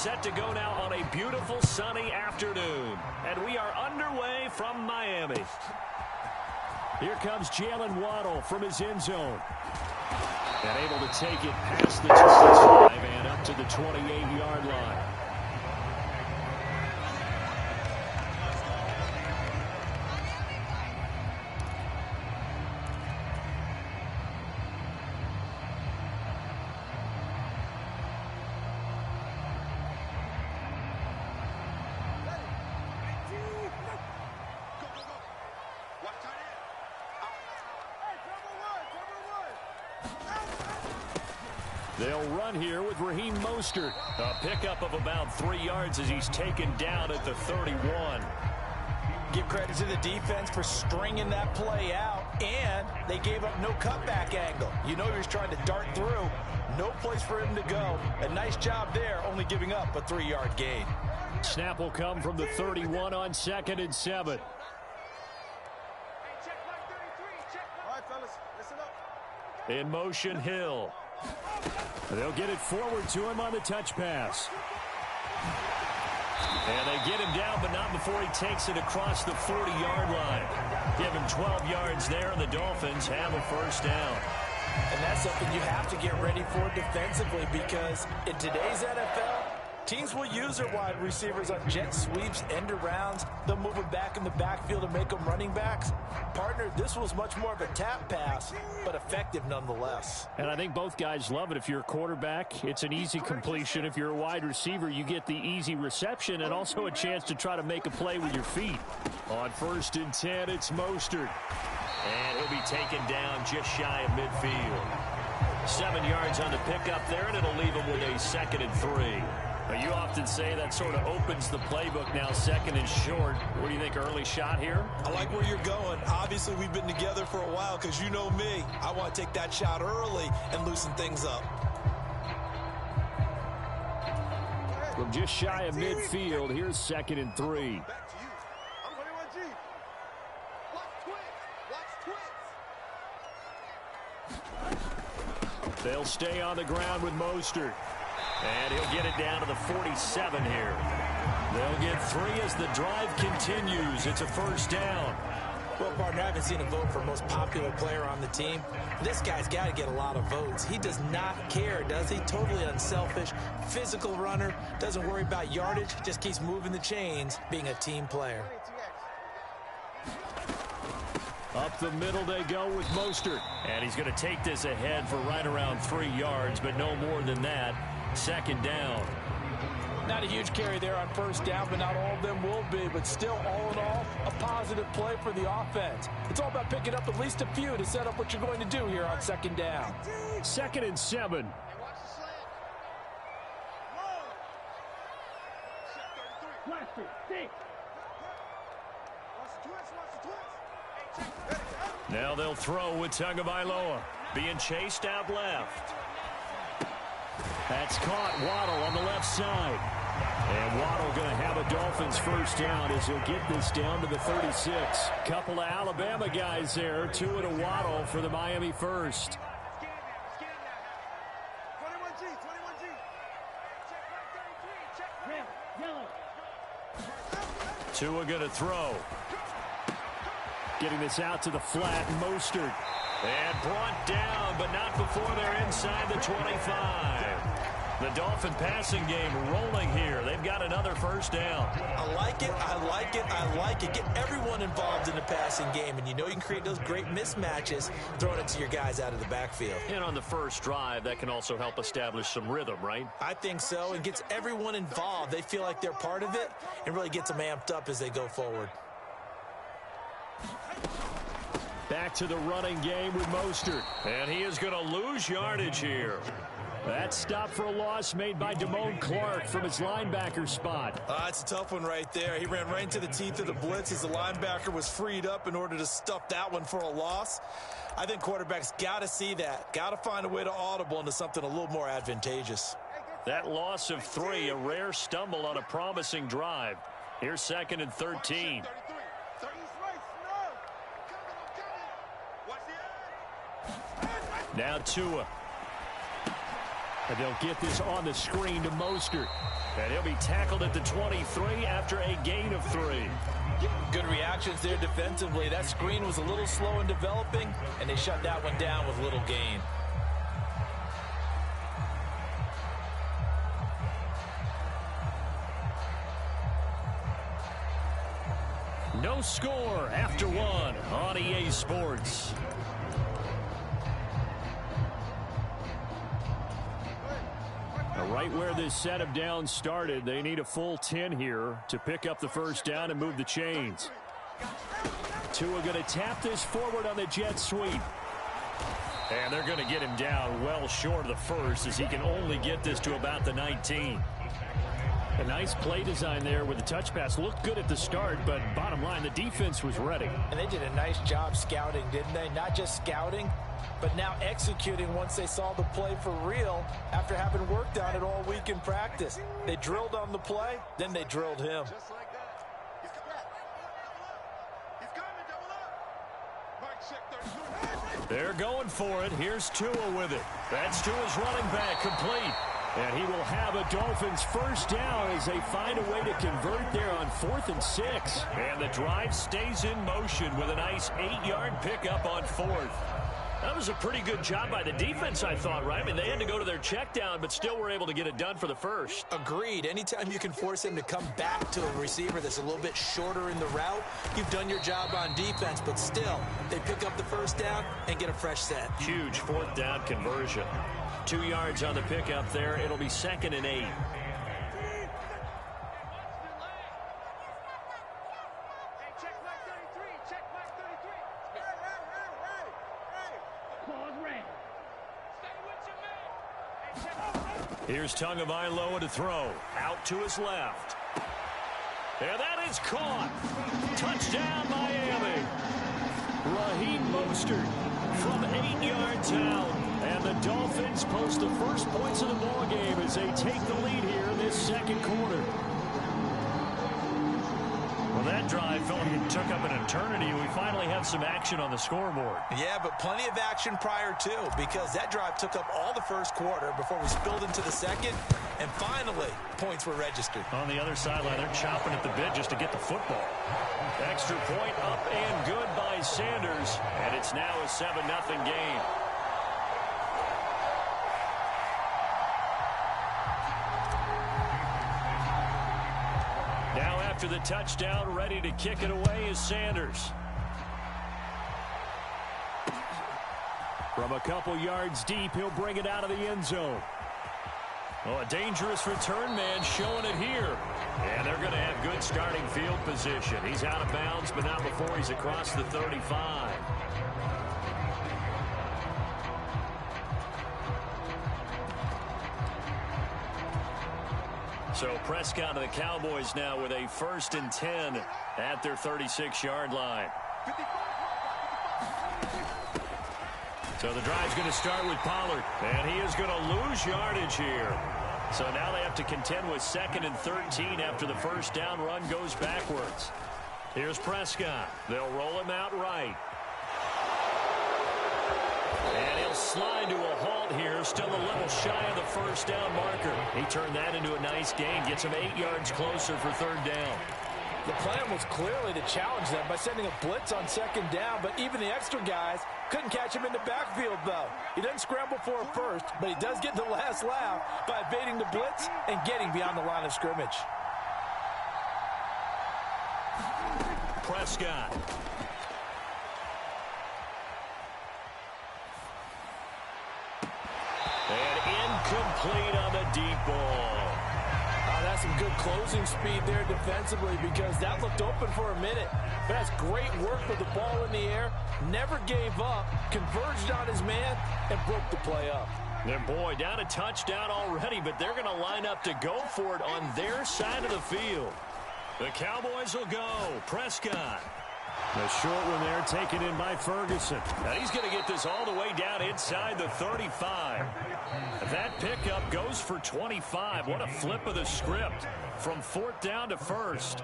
set to go now on a beautiful sunny afternoon. And we are underway from Miami. Here comes Jalen Waddle from his end zone. And able to take it past the 25 and up to the 28-yard line. They'll run here with Raheem Mostert. A pickup of about 3 yards as he's taken down at the 31. Give credit to the defense for stringing that play out, and they gave up no cutback angle. You know he was trying to dart through. No place for him to go. A nice job there, only giving up a 3-yard gain. Snap will come from the 31 on 2nd and 7. All right, fellas, listen up. In motion, Hill. They'll get it forward to him on the touch pass. And they get him down, but not before he takes it across the 40-yard line. Give him 12 yards there, and the Dolphins have a first down. And that's something you have to get ready for defensively, because in today's NFL, teams will use their wide receivers on jet sweeps, end arounds. They'll move them back in the backfield and make them running backs. Partner, this was much more of a tap pass, but effective nonetheless. And I think both guys love it. If you're a quarterback, it's an easy completion. If you're a wide receiver, you get the easy reception and also a chance to try to make a play with your feet. On 1st and 10, it's Mostert. And he'll be taken down just shy of midfield. 7 yards on the pickup there, and it'll leave him with a 2nd and 3. You often say that sort of opens the playbook now, 2nd and short. What do you think, early shot here? I like where you're going. Obviously, we've been together for a while because you know me. I want to take that shot early and loosen things up. From just shy of midfield, here's 2nd and 3. Back to you. I'm 21G. Watch twins. They'll stay on the ground with Mostert. And he'll get it down to the 47 here. They'll get 3 as the drive continues. It's a first down. Well, partner, I haven't seen a vote for most popular player on the team. This guy's got to get a lot of votes. He does not care, does he? Totally unselfish, physical runner, doesn't worry about yardage, just keeps moving the chains, being a team player. Up the middle they go with Mostert. And he's going to take this ahead for right around 3 yards, but no more than that. 2nd down. Not a huge carry there on first down, but not all of them will be. But still, all in all, a positive play for the offense. It's all about picking up at least a few to set up what you're going to do here on 2nd down. 2nd and 7. Now they'll throw with Tagovailoa. Being chased out left. That's caught. Waddle on the left side. And Waddle going to have a Dolphins first down as he'll get this down to the 36. Couple of Alabama guys there. 2 and a Waddle for the Miami first. 2 are going to throw. Getting this out to the flat, Mostert. And brought down, but not before they're inside the 25. The Dolphin passing game rolling here. They've got another first down. I like it, I like it, I like it. Get everyone involved in the passing game, and you know you can create those great mismatches throwing it to your guys out of the backfield. And on the first drive, that can also help establish some rhythm, right? I think so. It gets everyone involved. They feel like they're part of it and really gets them amped up as they go forward. Back to the running game with Mostert. And he is going to lose yardage here. That stop for a loss made by Damone Clark from his linebacker spot. That's a tough one right there. He ran right into the teeth of the blitz as the linebacker was freed up in order to stuff that one for a loss. I think quarterbacks got to see that. Got to find a way to audible into something a little more advantageous. That loss of 3, a rare stumble on a promising drive. Here's 2nd and 13. Now Tua. And they'll get this on the screen to Mostert. And he'll be tackled at the 23 after a gain of 3. Good reactions there defensively. That screen was a little slow in developing, and they shut that one down with little gain. No score after 1 on EA Sports. Right where this set of downs started, they need a full 10 here to pick up the first down and move the chains. Tua going to tap this forward on the jet sweep. And they're going to get him down well short of the first, as he can only get this to about the 19. A nice play design there with the touch pass. Looked good at the start, but bottom line, the defense was ready. And they did a nice job scouting, didn't they? Not just scouting, but now executing once they saw the play for real after having worked on it all week in practice. They drilled on the play, then they drilled him. Just like that. He's coming, double up. Mike, check 32. They're going for it. Here's Tua with it. That's Tua's running back, complete. And he will have a Dolphins first down as they find a way to convert there on 4th and 6. And the drive stays in motion with a nice 8-yard pickup on 4th. That was a pretty good job by the defense, I thought, right? I mean, they had to go to their check down, but still were able to get it done for the first. Agreed. Anytime you can force him to come back to a receiver that's a little bit shorter in the route, you've done your job on defense, but still, they pick up the first down and get a fresh set. Huge 4th down conversion. 2 yards on the pickup there. It'll be 2nd and 8. Here's Tagovailoa to throw. Out to his left. And that is caught. Touchdown, Miami. Raheem Mostert from 8 yards out. And the Dolphins post the first points of the ballgame as they take the lead here in this second quarter. Well, that drive felt like it took up an eternity. We finally have some action on the scoreboard. Yeah, but plenty of action prior to, because that drive took up all the first quarter before we spilled into the second, and finally, points were registered. On the other sideline, they're chomping at the bit just to get the football. Extra point up and good by Sanders, and it's now a 7-0 game. Now after the touchdown, ready to kick it away is Sanders. From a couple yards deep, he'll bring it out of the end zone. Oh, a dangerous return man showing it here. And they're going to have good starting field position. He's out of bounds, but not before he's across the 35. So Prescott of the Cowboys now with a 1st and 10 at their 36-yard line. So the drive's going to start with Pollard, and he is going to lose yardage here. So now they have to contend with 2nd and 13 after the first down run goes backwards. Here's Prescott. They'll roll him out right. And he'll slide to a halt here, still a little shy of the first down marker. He turned that into a nice gain, gets him 8 yards closer for 3rd down. The plan was clearly to challenge them by sending a blitz on 2nd down, but even the extra guys couldn't catch him in the backfield, though. He doesn't scramble for a first, but he does get the last laugh by evading the blitz and getting beyond the line of scrimmage. Prescott. And incomplete on the deep ball. That's some good closing speed there defensively, because that looked open for a minute. But that's great work with the ball in the air. Never gave up, converged on his man, and broke the play up. And boy, down a touchdown already, but they're going to line up to go for it on their side of the field. The Cowboys will go. Prescott. The short one there taken in by Ferguson. Now he's going to get this all the way down inside the 35. That pickup goes for 25. What a flip of the script from 4th down to 1st.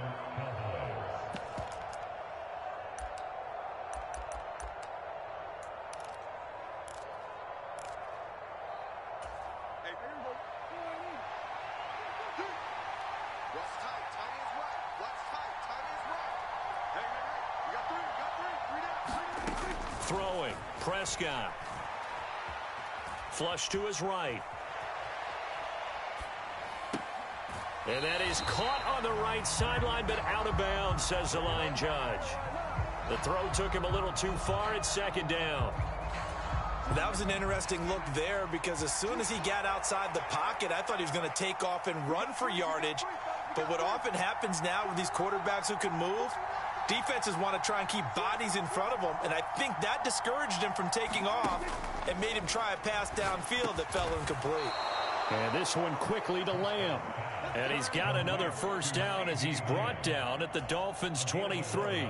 Throwing, Prescott. Flush to his right. And that is caught on the right sideline, but out of bounds, says the line judge. The throw took him a little too far at second down. That was an interesting look there because as soon as he got outside the pocket, I thought he was going to take off and run for yardage. But what often happens now with these quarterbacks who can move, defenses want to try and keep bodies in front of them, and I think that discouraged him from taking off and made him try a pass downfield that fell incomplete. And this one quickly to Lamb. And he's got another first down as he's brought down at the Dolphins' 23.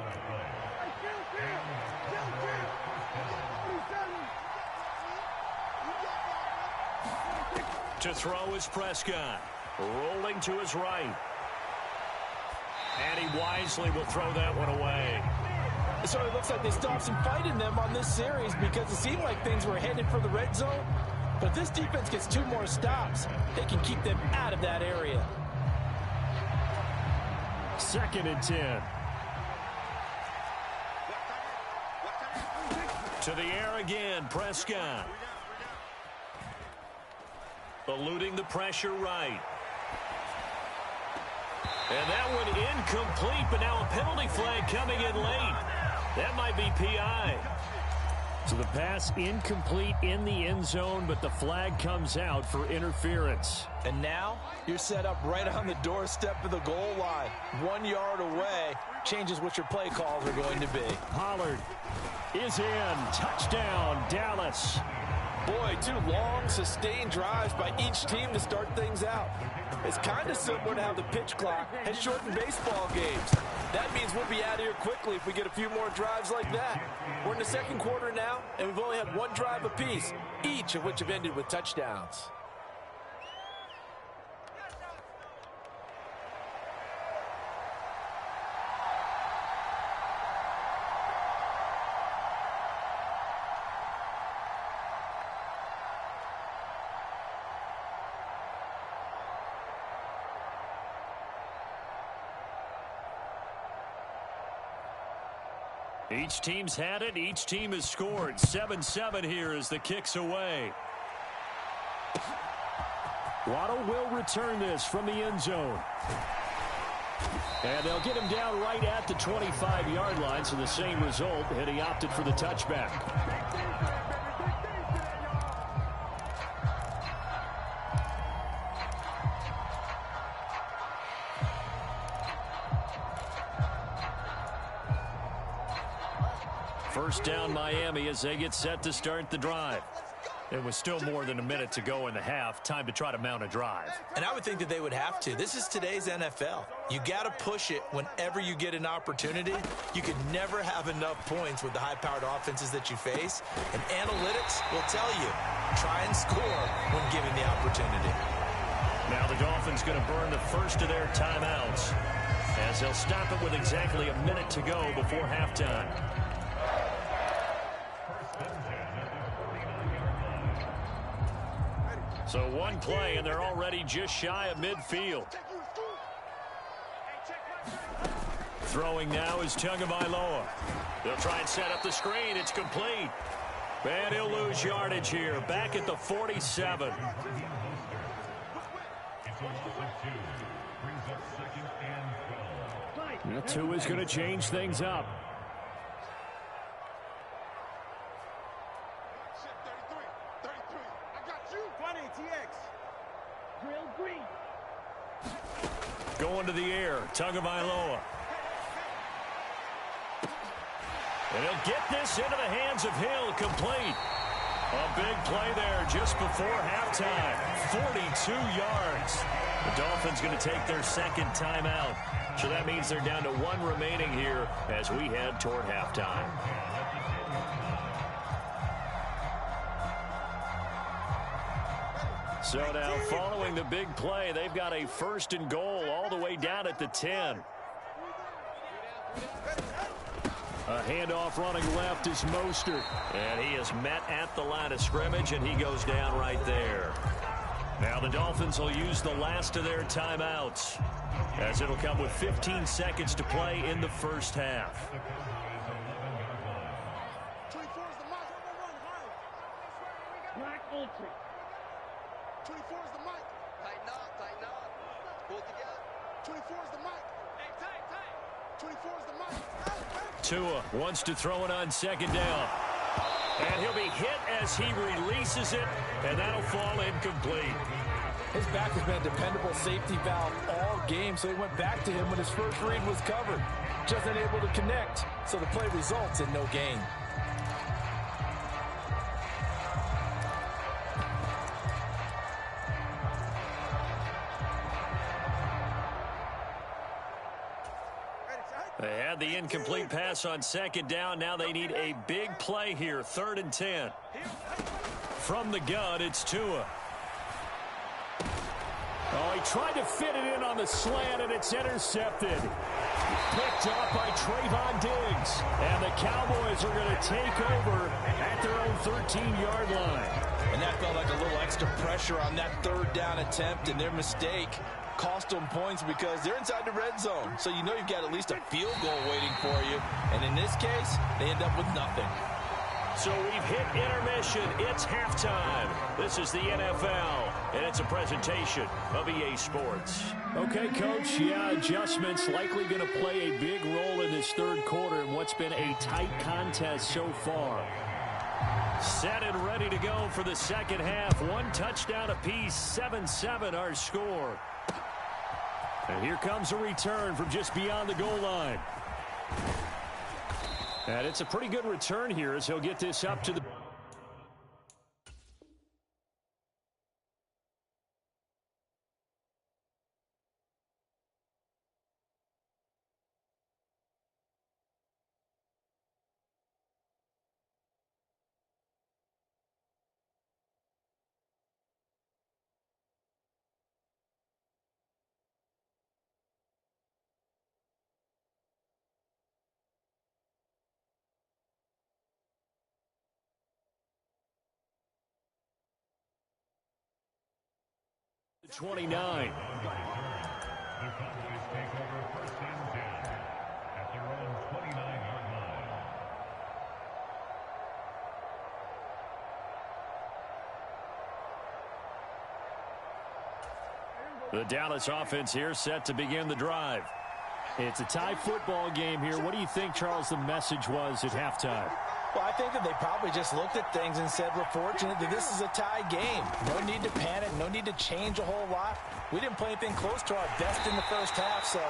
To throw is Prescott. Rolling to his right. And he wisely will throw that one away. So it looks like they stopped some fight in them on this series because it seemed like things were headed for the red zone. But if this defense gets 2 more stops, they can keep them out of that area. 2nd and 10. To the air again, Prescott. Eluding the pressure right. And that one incomplete, but now a penalty flag coming in late. That might be PI. So the pass incomplete in the end zone, but the flag comes out for interference. And now you're set up right on the doorstep of the goal line. 1 yard away changes what your play calls are going to be. Pollard is in. Touchdown, Dallas. Boy, 2 long, sustained drives by each team to start things out. It's kind of similar to how the pitch clock has shortened baseball games. That means we'll be out of here quickly if we get a few more drives like that. We're in the 2nd quarter now, and we've only had 1 drive apiece, each of which have ended with touchdowns. Each team's had it. Each team has scored. 7-7 here as the kick's away. Waddle will return this from the end zone. And they'll get him down right at the 25-yard line, so the same result, and he opted for the touchback. First down Miami as they get set to start the drive. It was still more than a minute to go in the half. Time to try to mount a drive. And I would think that they would have to. This is today's NFL. You got to push it whenever you get an opportunity. You could never have enough points with the high-powered offenses that you face. And analytics will tell you, try and score when given the opportunity. Now the Dolphins going to burn the first of their timeouts as they'll stop it with exactly a minute to go before halftime. So 1 play, and they're already just shy of midfield. Throwing now is Tagovailoa. They'll try and set up the screen. It's complete. And he'll lose yardage here. Back at the 47. That 2 is going to change things up. Going to the air, Tagovailoa. And he'll get this into the hands of Hill, complete. A big play there just before halftime. 42 yards. The Dolphins going to take their 2nd timeout. So that means they're down to 1 remaining here as we head toward halftime. So now, following the big play, they've got a 1st and goal all the way down at the 10. A handoff running left is Mostert. And he is met at the line of scrimmage, and he goes down right there. Now the Dolphins will use the last of their timeouts, as it'll come with 15 seconds to play in the first half. 24 is the mic. Tighten up. Pull it together. 24 is the mic. Hey, tight. 24 is the mic. Tua wants to throw it on second down. And he'll be hit as he releases it, and that'll fall incomplete. His back has been a dependable safety valve all game, so he went back to him when his first read was covered. Just unable to connect, so the play results in no gain. They had the incomplete pass on second down. Now they need a big play here, 3rd and 10. From the gun, it's Tua. Oh, he tried to fit it in on the slant, and it's intercepted. Picked up by Trayvon Diggs. And the Cowboys are going to take over at their own 13-yard line. And that felt like a little extra pressure on that 3rd down attempt, and their mistake cost them points because they're inside the red zone. So you know you've got at least a field goal waiting for you. And in this case, they end up with nothing. So we've hit intermission. It's halftime. This is the NFL, and it's a presentation of EA Sports. Okay, Coach, yeah, adjustments likely going to play a big role in this 3rd quarter in what's been a tight contest so far. Set and ready to go for the second half. 1 touchdown apiece, 7-7 our score. And here comes a return from just beyond the goal line. And it's a pretty good return here as he'll get this up to the... The 29. The Dallas offense here set to begin the drive. It's a tie football game here. What do you think, Charles, the message was at halftime? Well, I think that they probably just looked at things and said, we're fortunate that this is a tie game. No need to panic, no need to change a whole lot. We didn't play anything close to our best in the first half, so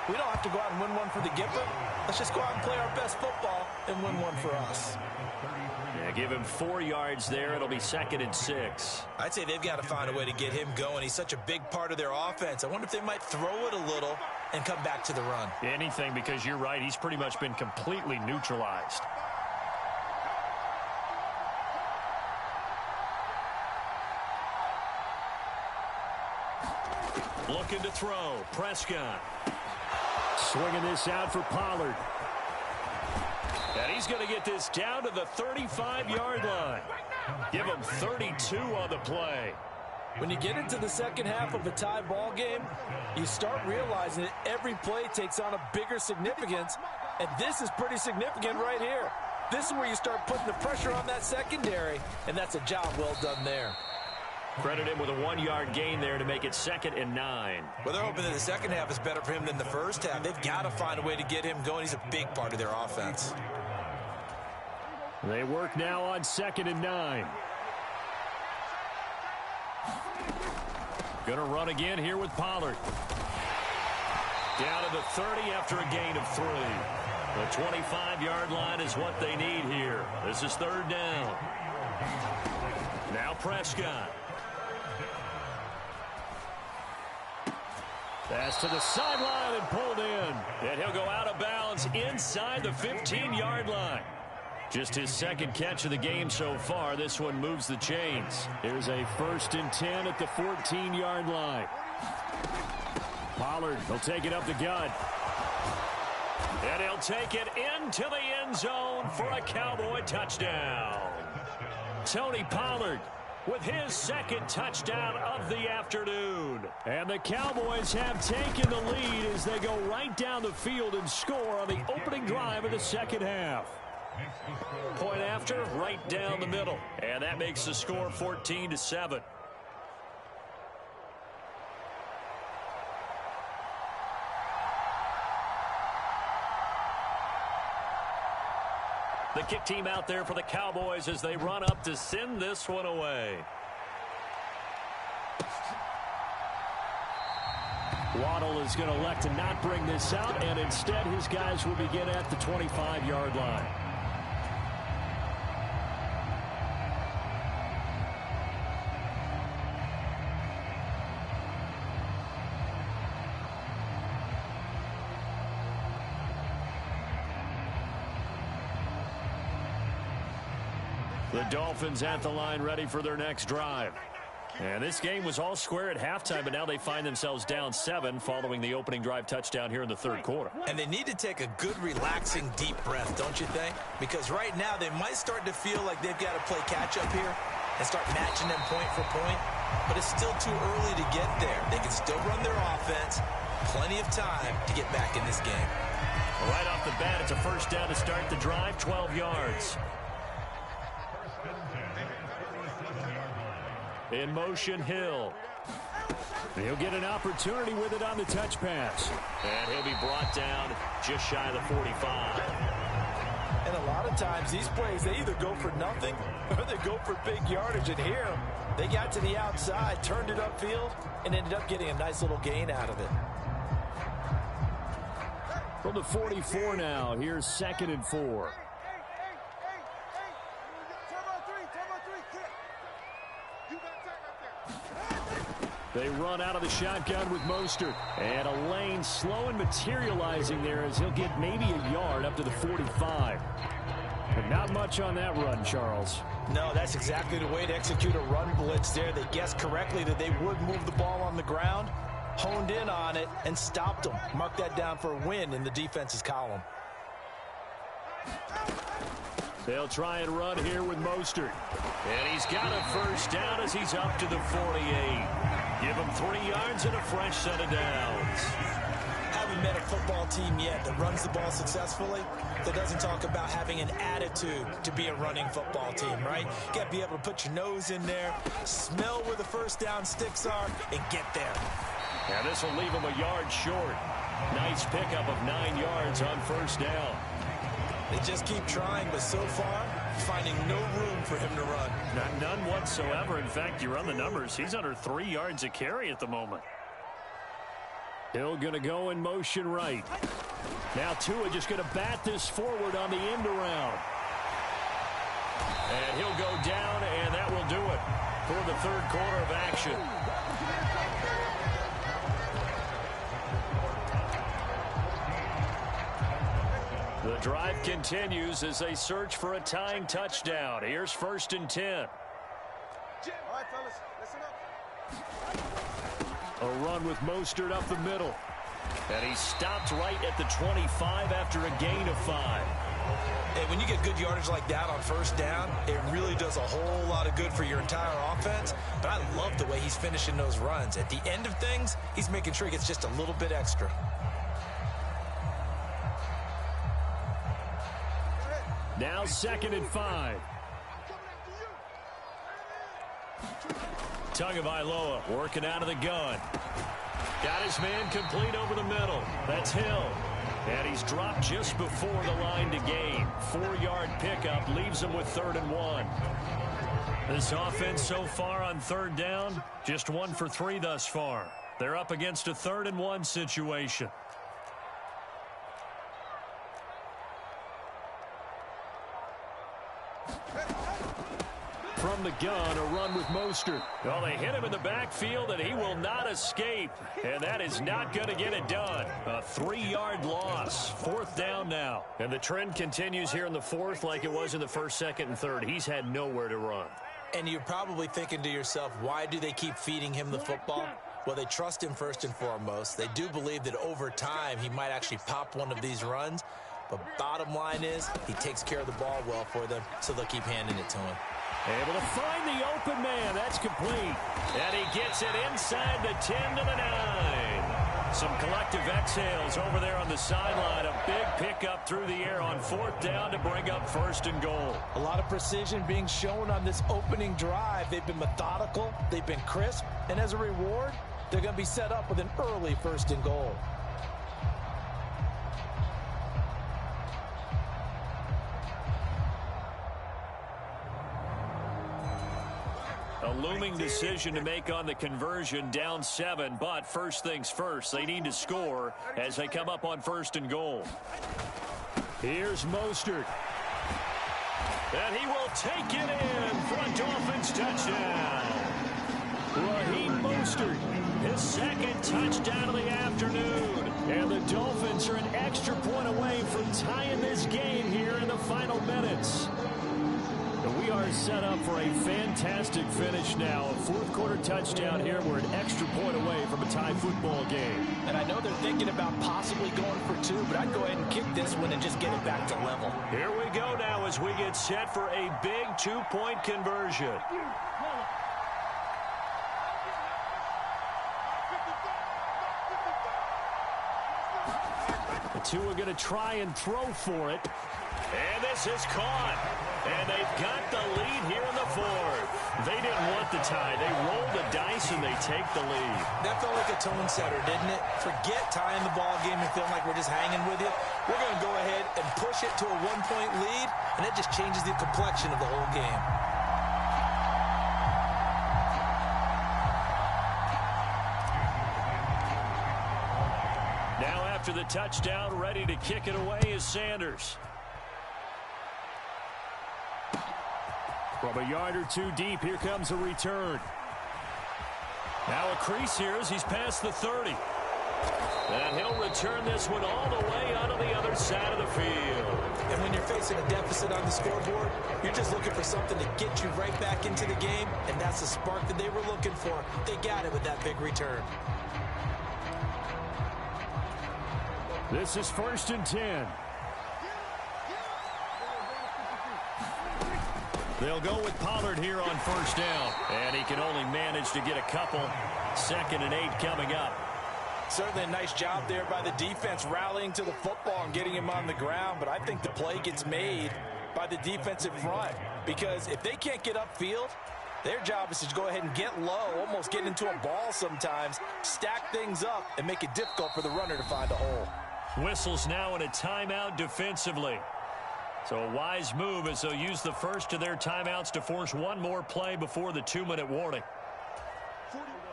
we don't have to go out and win one for the Gipper. Let's just go out and play our best football and win one for us. Yeah, give him 4 yards there. It'll be 2nd and 6. I'd say they've got to find a way to get him going. He's such a big part of their offense. I wonder if they might throw it a little and come back to the run. Anything, because you're right. He's pretty much been completely neutralized. Looking to throw. Prescott. Swinging this out for Pollard. And he's going to get this down to the 35-yard line. Give him 32 on the play. When you get into the second half of a tie ball game, you start realizing that every play takes on a bigger significance, and this is pretty significant right here. This is where you start putting the pressure on that secondary, and that's a job well done there. Credit him with a 1-yard gain there to make it 2nd and 9. Well, they're hoping that the second half is better for him than the first half. They've got to find a way to get him going. He's a big part of their offense. They work now on 2nd and 9. Going to run again here with Pollard. Down to the 30 after a gain of 3. The 25-yard line is what they need here. This is 3rd down. Now Prescott. Pass to the sideline and pulled in. And he'll go out of bounds inside the 15-yard line. Just his 2nd catch of the game so far. This one moves the chains. Here's a 1st and 10 at the 14-yard line. Pollard will take it up the gut. And he'll take it into the end zone for a Cowboy touchdown. Tony Pollard with his 2nd touchdown of the afternoon. And the Cowboys have taken the lead as they go right down the field and score on the opening drive of the second half. Point after, right down the middle. And that makes the score 14-7. The kick team out there for the Cowboys as they run up to send this one away. Waddle is going to elect to not bring this out, and instead his guys will begin at the 25-yard line. The Dolphins at the line ready for their next drive. And this game was all square at halftime, but now they find themselves down 7 following the opening drive touchdown here in the third quarter. And they need to take a good, relaxing, deep breath, don't you think? Because right now they might start to feel like they've got to play catch-up here and start matching them point for point. But it's still too early to get there. They can still run their offense. Plenty of time to get back in this game. Right off the bat, it's a first down to start the drive, 12 yards. In motion, Hill. He'll get an opportunity with it on the touch pass. And he'll be brought down just shy of the 45. And a lot of times these plays, they either go for nothing or they go for big yardage. And here, they got to the outside, turned it upfield, and ended up getting a nice little gain out of it. From the 44 now, here's 2nd and 4. They run out of the shotgun with Mostert. And a lane slow and materializing there as he'll get maybe a yard up to the 45. But not much on that run, Charles. No, that's exactly the way to execute a run blitz there. They guessed correctly that they would move the ball on the ground, honed in on it, and stopped them. Mark that down for a win in the defense's column. They'll try and run here with Mostert. And he's got a first down as he's up to the 48. Give him 3 yards and a fresh set of downs. Haven't met a football team yet that runs the ball successfully, that doesn't talk about having an attitude to be a running football team, right? You got to be able to put your nose in there, smell where the first down sticks are, and get there. And this will leave him a yard short. Nice pickup of 9 yards on first down. They just keep trying, but so far, finding no room for him to run. None whatsoever. In fact, you run the numbers. He's under 3 yards a carry at the moment. Hill going to go in motion right. Now Tua just going to bat this forward on the end around. And he'll go down, and that will do it for the third quarter of action. The drive continues as they search for a tying touchdown. Here's 1st and 10. All right, fellas, listen up. A run with Mostert up the middle. And he stopped right at the 25 after a gain of 5. And when you get good yardage like that on first down, it really does a whole lot of good for your entire offense. But I love the way he's finishing those runs. At the end of things, he's making sure he gets just a little bit extra. Now 2nd and 5. Tagovailoa working out of the gun. Got his man complete over the middle. That's Hill. And he's dropped just before the line to gain. 4-yard pickup leaves him with 3rd and 1. This offense so far on 3rd down, just 1 for 3 thus far. They're up against a 3rd and 1 situation. From the gun, a run with Mostert. Well, they hit him in the backfield, and he will not escape. And that is not going to get it done. A 3-yard loss. 4th down now. And the trend continues here in the 4th like it was in the 1st, 2nd, and 3rd. He's had nowhere to run. And you're probably thinking to yourself, why do they keep feeding him the football? Well, they trust him first and foremost. They do believe that over time he might actually pop one of these runs. But bottom line is he takes care of the ball well for them, so they'll keep handing it to him. Able to find the open man. That's complete. And he gets it inside the 10 to the 9. Some collective exhales over there on the sideline. A big pickup through the air on 4th down to bring up 1st and goal. A lot of precision being shown on this opening drive. They've been methodical, they've been crisp, and as a reward, they're going to be set up with an early 1st and goal. A looming decision to make on the conversion, down 7, but first things first, they need to score as they come up on 1st and goal. Here's Mostert. And he will take it in for a Dolphins touchdown. Raheem Mostert, his 2nd touchdown of the afternoon. And the Dolphins are an extra point away from tying this game here in the final minutes. We are set up for a fantastic finish now. A 4th quarter touchdown here. We're an extra point away from a tie football game. And I know they're thinking about possibly going for 2, but I'd go ahead and kick this one and just get it back to level. Here we go now as we get set for a big 2-point conversion. The 2 are going to try and throw for it. And this is caught. And they've got the lead here in the 4th. They didn't want the tie. They rolled the dice and they take the lead. That felt like a tone setter, didn't it? Forget tying the ball game and feeling like we're just hanging with you. We're going to go ahead and push it to a 1-point lead, and it just changes the complexion of the whole game. Now after the touchdown, ready to kick it away is Sanders. From a yard or 2 deep, here comes a return. Now a crease here as he's past the 30. And he'll return this one all the way onto the other side of the field. And when you're facing a deficit on the scoreboard, you're just looking for something to get you right back into the game, and that's the spark that they were looking for. They got it with that big return. This is 1st and 10. They'll go with Pollard here on 1st down. And he can only manage to get a couple. 2nd and 8 coming up. Certainly a nice job there by the defense rallying to the football and getting him on the ground. But I think the play gets made by the defensive front. Because if they can't get upfield, their job is to go ahead and get low, almost get into a ball sometimes, stack things up, and make it difficult for the runner to find a hole. Whistles now in a timeout defensively. So a wise move as they'll use the first of their timeouts to force one more play before the 2-minute warning.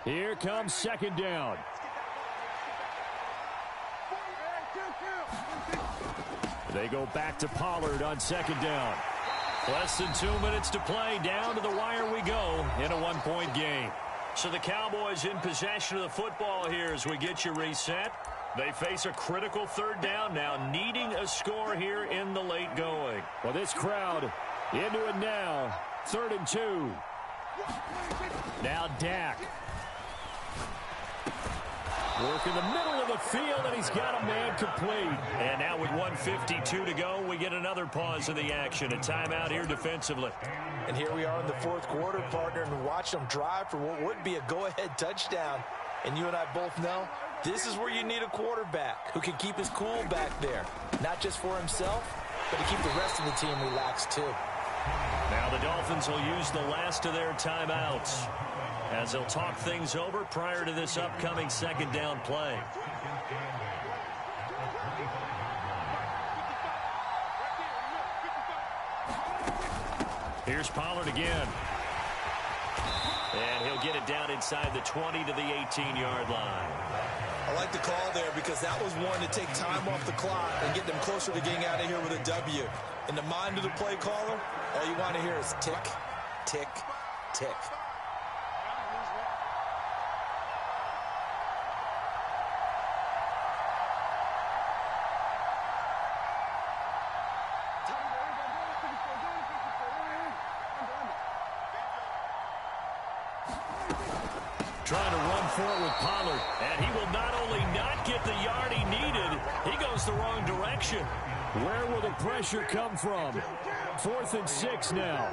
Here comes 2nd down. They go back to Pollard on 2nd down. Less than 2 minutes to play. Down to the wire we go in a 1-point game. So the Cowboys in possession of the football here as we get you reset. They face a critical 3rd down now, needing a score here in the late going. Well, this crowd into it now. 3rd and 2. Now Dak. Work in the middle of the field, and he's got a man complete. And now with 1:52 to go, we get another pause in the action. A timeout here defensively. And here we are in the 4th quarter, partner, and watch them drive for what would be a go-ahead touchdown. And you and I both know this is where you need a quarterback who can keep his cool back there. Not just for himself, but to keep the rest of the team relaxed too. Now the Dolphins will use the last of their timeouts as they'll talk things over prior to this upcoming 2nd down play. Here's Pollard again. And he'll get it down inside the 20 to the 18-yard line. I like the call there because that was one to take time off the clock and get them closer to getting out of here with a W. In the mind of the play caller, all you want to hear is tick, tick, tick. Trying to run for it with Pollard. And he will not only not get the yard he needed, he goes the wrong direction. Where will the pressure come from? 4th and 6 now.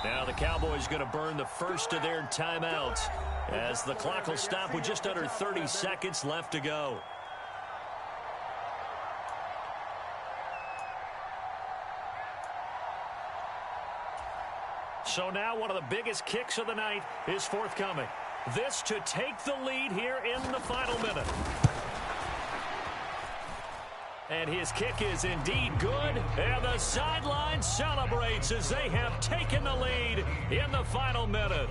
Now the Cowboys going to burn the first of their timeouts as the clock will stop with just under 30 seconds left to go. So now one of the biggest kicks of the night is forthcoming. This to take the lead here in the final minute. And his kick is indeed good. And the sideline celebrates as they have taken the lead in the final minute.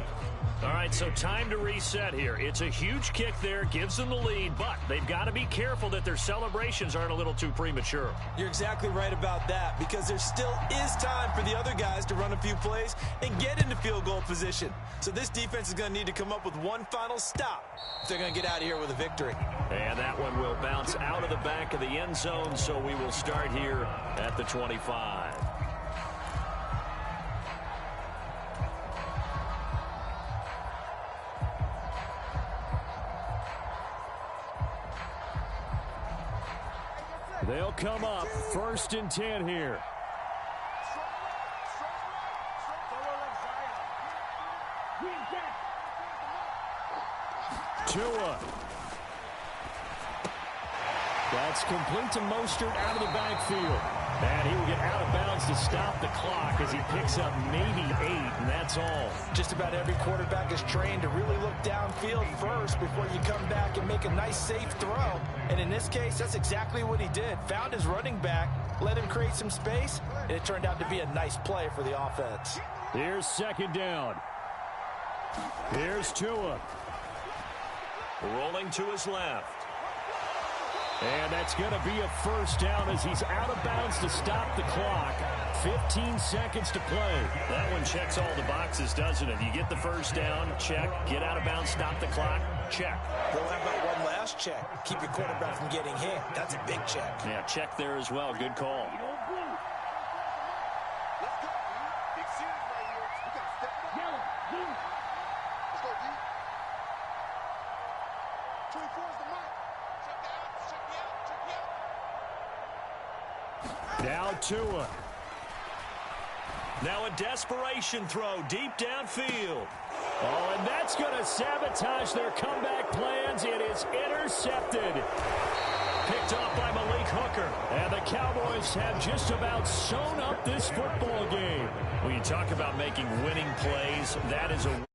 All right, so time to reset here. It's a huge kick there, gives them the lead, but they've got to be careful that their celebrations aren't a little too premature. You're exactly right about that, because there still is time for the other guys to run a few plays and get into field goal position. So this defense is going to need to come up with one final stop if they're going to get out of here with a victory. And that one will bounce out of the back of the end zone, so we will start here at the 25. They'll come up 1st and 10 here. Che0. That's complete to Mostert out of the backfield. And he will get out of bounds to stop the clock as he picks up maybe 8, and that's all. Just about every quarterback is trained to really look downfield first before you come back and make a nice, safe throw. And in this case, that's exactly what he did. Found his running back, let him create some space, and it turned out to be a nice play for the offense. Here's 2nd down. Here's Che0. Rolling to his left. And that's going to be a 1st down as he's out of bounds to stop the clock. 15 seconds to play. That one checks all the boxes, doesn't it? You get the 1st down, check. Get out of bounds, stop the clock, check. Well, how about one last check? Keep your quarterback from getting hit. That's a big check. Yeah, check there as well. Good call. Now Che0. Now a desperation throw deep downfield. Oh, and that's going to sabotage their comeback plans. It is intercepted. Picked off by Malik Hooker. And the Cowboys have just about sewn up this football game. When you talk about making winning plays, that is a